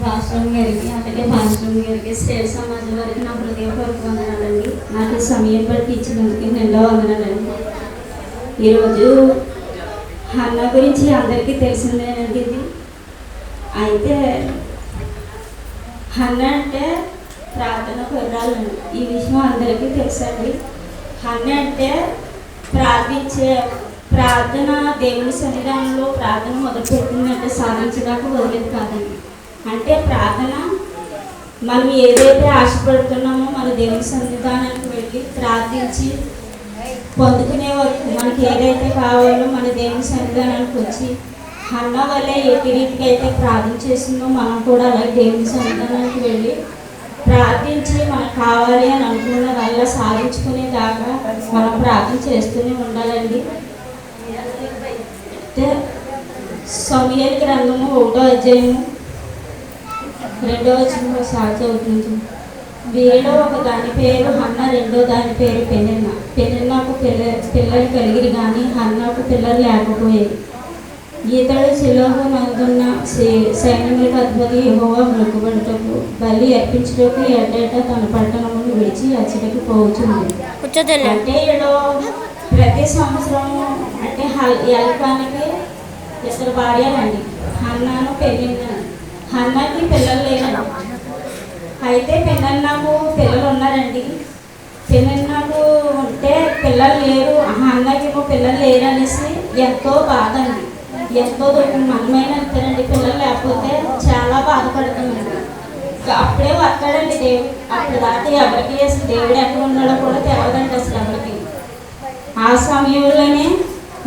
Pastor గారికి అలాగే pastor గారికి శ్రేయ సమాజం వారికి నా హృదయపూర్వక వందనాలండి. నాకు ఈ సమయం బట్టి ఇచ్చినందుకు నిండా వందనాలండి. ఈరోజు హన్న గురించి అందరికీ తెలిసిందేనండి. ఇది అయితే హన్న అంటే ప్రార్థన కుర్రాలండి. ఈ విషయం అందరికీ తెలుసండి. హన్న అంటే ప్రార్థన దేవుని సన్నిధానంలో ప్రార్థన మొదలుపెట్టిందంటే సాధించడానికి వదిలేదు కాదండి. అంటే ప్రార్థన మనం ఏదైతే ఆశపడుతున్నామో మన దేవుని సన్నిధానానికి వెళ్ళి ప్రార్థించి పొందుకునే వరకు మనకి ఏదైతే కావాలో మన దేవుని సన్నిధానానికి వచ్చి హన్న వల్లే ఏ రీతిగా అయితే ప్రార్థన చేసిందో మనం కూడా అలాగే దేవుని సన్నిధానానికి వెళ్ళి ప్రార్థించి మనకు కావాలి అని అనుకున్న వల్ల సాధించుకునేదాకా మనం ప్రార్థన చేస్తూనే ఉండాలండి. సమూయేలు గ్రంథము 1వ అధ్యాయము 2వ వచనంలో చదువుతుంది. వీరిలో ఒక దాని పేరు హన్న, రెండో దాని పేరు పెనిన్న. పెనిన్నకు పిల్లలు కలిగిరి కానీ హన్నకు పిల్లలు లేకపోయేది. ఈతడు శిలోహు నందున్న సైన్యములకు అధిపతి యెహోవా మొక్కుబడుటకు బలి అర్పించుటకు ఎడ్డేట తన పట్టణమును విడిచి అచ్చడికి పోవచ్చుంది. అంటే ఈడో ప్రతి సంవత్సరము అంటే ఎలకానికి ఇద్దరు భార్యలండి, హన్నాను పెనిన్న. హన్నకి పిల్లలు లేరండి. అయితే పెనిన్నకు పిల్లలు ఉన్నారండి. పెనిన్నకు ఉంటే పిల్లలు లేరు, హన్నకేమో పిల్లలు లేరు అనేసి ఎంతో బాధ అండి. ఎంతో మనమైన అంతేనండి. పిల్లలు లేకపోతే చాలా బాధపడుతుందండి. అప్పుడే వస్తాడండి దేవుడు. అప్పుడు దాటి ఎవరికి అసలు దేవుడు ఎక్కడ ఉన్నాడో కూడా తెలియదండి అసలు ఎవరికి. ఆ సమయంలోనే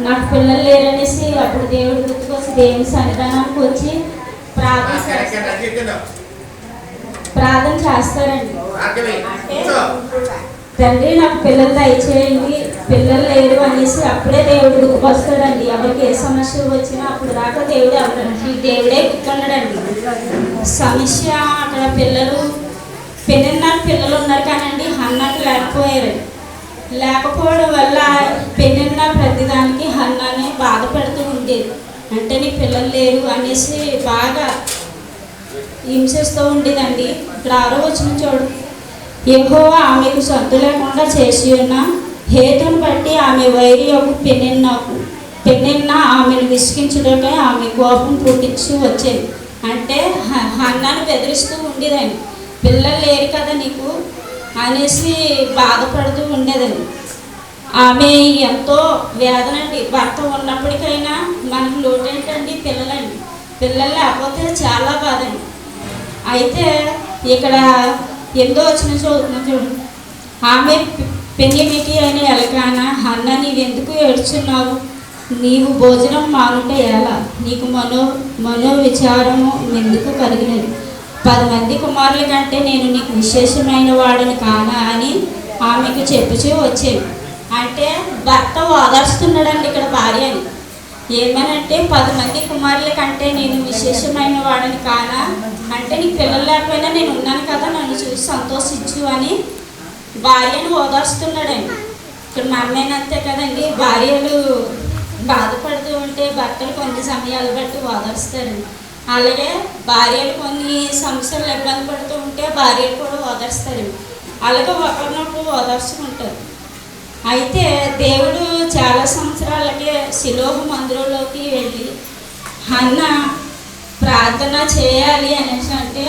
నాకు పిల్లలు లేరనేసి అప్పుడు దేవుడు గుర్తుకొచ్చి దేవుని సన్నిధానానికి వచ్చి ప్రార్థన చేస్తారండి. అంటే తండ్రి నాకు పిల్లలు దయచేయండి, పిల్లలు లేరు అనేసి అప్పుడే దేవుడు గుర్తుకొస్తాడండి. ఎవరికి ఏ సమస్య వచ్చినా అప్పుడు దాకా దేవుడే గుర్తున్నాడండి. సమస్య అక్కడ పెనిన్నకు పిల్లలు ఉన్నారు కానండి హన్నకు లేకపోయారు. లేకపోవడం వల్ల పెనిన్న ప్రతిదానికి హన్నాని బాధ పెడుతూ ఉండేది. అంటే నీకు పిల్లలు లేరు అనేసి బాగా హింసిస్తూ ఉండేదండి. ఇక్కడ 6వ వచనం చూడు. యెహోవా ఆమెకు సొంత లేకుండా చేసి ఉన్న హేతును బట్టి ఆమె వైరి యొక్క పెనిన్న ఆమెను విసిగించడమే ఆమె కోపం పుట్టించి వచ్చేది. అంటే హన్నాను బెదిరిస్తూ ఉండేదండి. పిల్లలు లేరు కదా నీకు అనేసి బాధపడుతూ ఉండేదండి. ఆమె ఎంతో వేదనండి. భర్త ఉన్నప్పటికైనా మనకు లోటు ఏంటండి? పిల్లలండి. పిల్లలు లేకపోతే చాలా బాధండి. అయితే ఇక్కడ 8వ వచనం చదువుతున్నాం చూడండి. ఆమె పెనిమిటి అయిన ఎలకానా, హన్న నీవెందుకు ఏడ్చున్నావు? నీవు భోజనం మానుంటే ఎలా? నీకు మనోవిచారము ఎందుకు కలిగినది? 10 మంది కుమారుల కంటే నేను నీకు విశేషమైన వాడిని కానా అని ఆమెకు చెప్పుచూ వచ్చేది. అంటే భర్త ఓదార్స్తున్నాడండి ఇక్కడ భార్యని. ఏమనంటే 10 మంది కుమారుల కంటే నేను విశేషమైన వాడిని కానా? అంటే నీకు పిల్లలు లేకపోయినా నేను ఉన్నాను కదా, నన్ను చూసి సంతోషించు అని భార్యను ఓదార్స్తున్నాడండి. ఇక్కడ మనమేనంతే కదండి, భార్యలు బాధపడుతూ ఉంటే భర్తలు కొన్ని సమయాలు బట్టి ఓదార్స్తారండి. అలాగే భార్యలు కొన్ని సమస్యలు ఇబ్బంది పడుతూ ఉంటే భార్యలు కూడా ఓదార్స్తారండి. అలాగే ఒకరినొకరు ఓదార్చుకుంటారు. అయితే దేవుడు చాలా సంవత్సరాలకే శిలోహు మందిరంలోకి వెళ్ళి హన్న ప్రార్థన చేయాలి అనేసి అంటే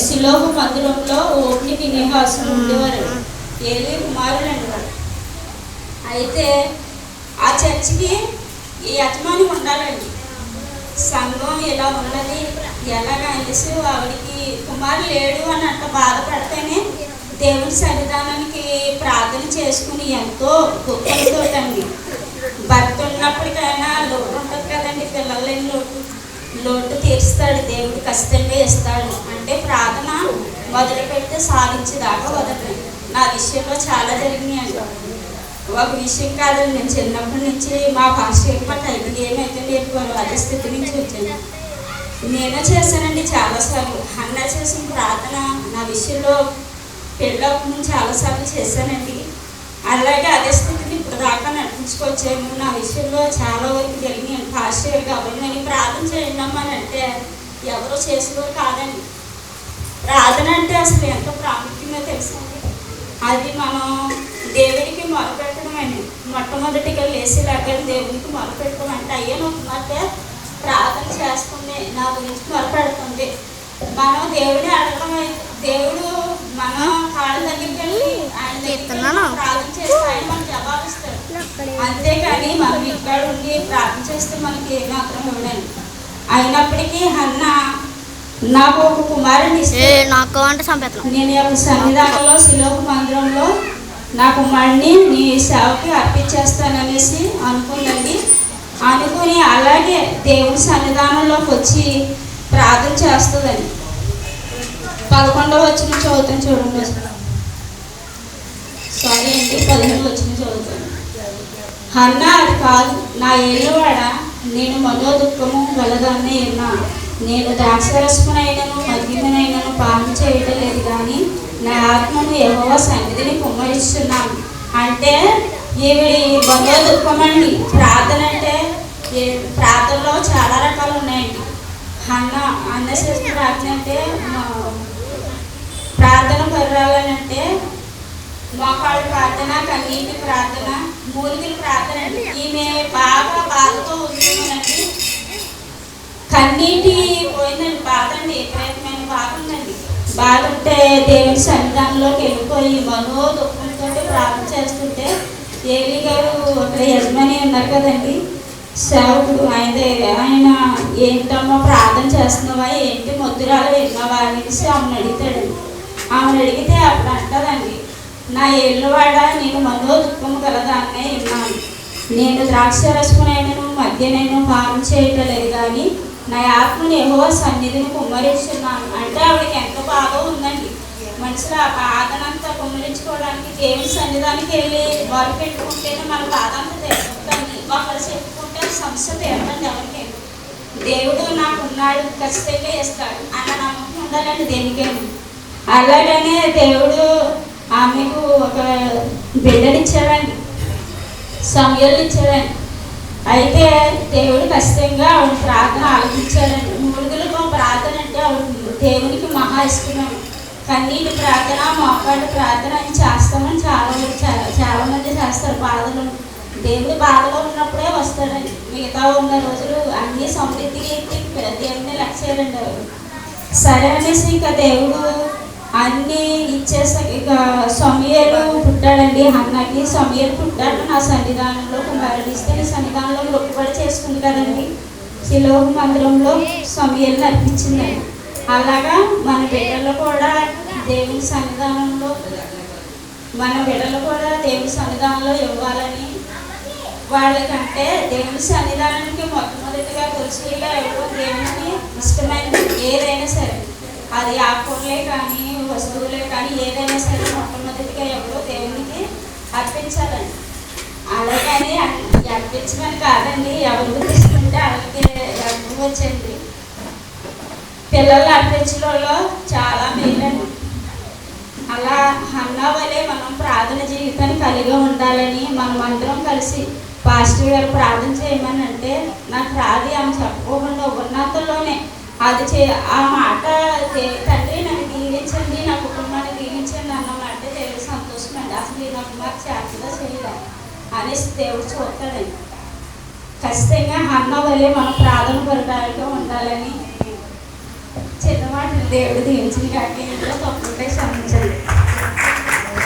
శిలోహు మందిరంలో ఓప్ని ఫీనెహాసు ఉండేవారు, ఏలీ కుమారులండి వారు. అయితే ఆ చర్చికి ఈ యజమాని ఉండాలండి. సంఘం ఇలా ఉన్నది ఎలాగా అనేసి ఆవిడికి కుమారుడు లేడు అని అంట బాధపడితేనే దేవుని సన్నిధానానికి ప్రార్థన చేసుకుని ఎంతో దుఃఖంతోటండి. భర్త ఉన్నప్పటికైనా లోటు ఉంటుంది కదండి, పిల్లలు లేని లోటు తీరుస్తాడు దేవుడు, ఖచ్చితంగా ఇస్తాడు. అంటే ప్రార్థన మొదలుపెడితే సాధించేదాకా వదలండి. నా విషయంలో చాలా జరిగినాయండి. ఒక విషయం కాదండి, నేను చిన్నప్పటి నుంచి మా పాస్టర్ పట్ల ఏమైతే నేర్చుకోను అదే స్థితి నుంచి వచ్చాను. నేను చేశానండి చాలాసార్లు. హన్న చేసిన ప్రార్థన నా విషయంలో పెళ్ళప్పుడు నుంచి చాలాసార్లు చేశానండి. అలాగే అదే స్థితిని ఇప్పుడు దాకా నడిపించుకొచ్చాము. నా విషయంలో చాలా వరకు జరిగినాయి. పాస్టర్ కాబట్టి నేను ప్రార్థన చేయండి అమ్మని అంటే ఎవరు చేసేవారు కాదండి. ప్రార్థన అంటే అసలు ఎంత ప్రాముఖ్యమో తెలుసండి. అది మనం దేవుడికి మొరపెట్టడం అండి. మొట్టమొదటిగా లేచి లేక దేవునికి మొరపెట్టడం అంటే అయ్యనున్నట్టే ప్రార్థన చేస్తుంది, నా గురించి మొరపెడుతుంది. మనం దేవుడిని అడగడం అయితే దేవుడు మన కాళ్ళ దగ్గరికి వెళ్ళి ఆయన ప్రార్థన చేస్తే ఆయన మనకు జవాబిస్తాడు. అంతేకాని మనం ఇక్కడ ఉండి ప్రార్థన చేస్తే మనకి ఏ మాత్రం ఇవ్వడండి. అయినప్పటికీ హన్నా నాకు ఒక కుమారుని ఇస్తే నేను యొక్క సన్నిధానంలో శిలోహు మందిరంలో నా కుమారుడిని నీ సేవకి అర్పించేస్తాననేసి అనుకుందండి. అనుకుని అలాగే దేవుడి సన్నిధానంలోకి వచ్చి ప్రార్థన చేస్తుందండి. 11వ వచనం చదువుతాను చూడండి. సారీ అండి, 15వ వచనం చదువుతాను. హన్నా అది కాదు, నా ఏళ్ళవాడ, నేను మనోదుఃఖము గలదాన్నే ఉన్నాను. నేను ద్రాక్షరసమునైనను మద్యమునైనను పానం చేయటం లేదు, కానీ నా ఆత్మను యెహోవా సన్నిధిని కుమ్మరిస్తున్నాను. అంటే ఈవిడి మనోదుఃఖం అండి. ప్రార్థన అంటే ప్రార్థనలో చాలా రకాలు ఉన్నాయండి. అన్న చేసిన ప్రార్థన అంటే ప్రార్థన పర్వాలనంటే మోకాళ్ళ ప్రార్థన, కన్నీటి ప్రార్థన, మూలికల ప్రార్థన అండి. ఈమె బాగా బాధతో ఉందండి. కన్నీటి పోయిందండి, బాధ అండి, విపరీతమైన బాధ ఉందండి. బాధ ఉంటే దేవుని సన్నిధానంలోకి వెళ్ళిపోయి మనోదుఃఖంతో ప్రార్థన చేస్తుంటే ఏలి గారు అక్కడ యజమాని ఉన్నారు కదండి, సేవకుడు, ఆయన ఏంటమ్మా ప్రార్థన చేస్తున్నావా, ఏంటి మొద్దురాలు విన్నావా అనేసి ఆమెను అడుగుతాడండి. ఆమెను అడిగితే అప్పుడు అంటదండి, నా ఏళ్ళవాడ, నేను మనోదుఃఖము గలదాన్నే విన్నాను. నేను ద్రాక్షరసమునైనను మద్యనైనా పానం చేయటం లేదు, కానీ నా ఆత్మను యెహోవా సన్నిధిని కుమ్మరిస్తున్నాను. అంటే ఆవిడకి ఎంత బాధ ఉందండి. మనుషులు ఆ బాధనంతా కుమ్మరించుకోవడానికి దేవుని సన్నిధానికి వెళ్ళి వారు పెట్టుకుంటేనే మన బాధ అంతా తెలుస్తుంది. ఒకరు చెప్పుకుంటే సమస్య తీరదండి. ఎవరికి దేవుడు నాకున్నాడు, ఖచ్చితంగా ఇస్తాడు అన్న నమ్మకం ఉండాలండి దేనికేమి. అలాగనే దేవుడు ఆమెకు ఒక బిడ్డనిచ్చాడండి, సమయాలు ఇచ్చాడండి. అయితే దేవుడు ఖచ్చితంగా ఆవిడ ప్రార్థన ఆలోచించాడండి. మూడుగులకు ప్రార్థన అంటే ఆవిడ దేవునికి మహా ఇష్టమండి. కన్నీటి ప్రార్థన, మోకాళ్ళ ప్రార్థన అని చేస్తామని చాలా మంది చేస్తారు. బాధలు దేవుడు బాధలో ఉన్నప్పుడే వస్తాడండి. మిగతా ఉన్న రోజులు అన్నీ సమృద్ధిగా ఎత్తి దేవుడిని లెక్క చేయడండి. ఎవరు సరే అనేసి ఇంకా దేవుడు అన్నీ ఇచ్చేసాక ఇక సమయలు పుట్టాడండి. హన్నాకి సమయలు పుట్టాడు. నా సన్నిధానంలో కుమారుడిస్తే నీ సన్నిధానంలో మొక్కుబడి చేసుకుంది కదండి. శిలోహు మందిరంలో సమయలు అర్పించిందండి. అలాగా మన బిడ్డలు కూడా దేవుని సన్నిధానంలో ఇవ్వాలని, వాళ్ళకంటే దేవుని సన్నిధానానికి మొట్టమొదటిగా తులసిగా ఇవ్వడం దేవునికి ఇష్టమైనది ఏదైనా సరే, అది ఆకుకూరలే కానీ వస్తువులే కానీ ఏదైనా సరే మొట్టమొదటిగా ఎవరో దేవునికి అర్పించాలండి. అలాగని అర్పించమని కాదండి, ఎవరికి తీసుకుంటే వాళ్ళకి ఎవరు వచ్చండి. పిల్లలు అర్పించడంలో చాలా మేలండి. అలా హన్నా వలె మనం ప్రార్థన జీవితాన్ని కలిగి ఉండాలని మనం అందరం కలిసి పాస్టర్ గారు ప్రార్థన చేయమని అంటే నాకు రాది ఆమె చెప్పుకోకుండా ఉన్నంతలోనే అది ఆ మాట తండ్రి నన్ను దీవించండి, నా కుటుంబాన్ని దీవించండి అన్న మాట దేవుడు సంతోషం అండి. అసలు నాకు మాకు చేతగా చేయలేదు అనేసి దేవుడు చూస్తాడండి. ఖచ్చితంగా హన్నా వలె మనం ప్రార్థన పరటాలుగా ఉండాలని చిన్న మాటలు దేవుడు దీవించిన కాక ఇంట్లో తప్పుంటే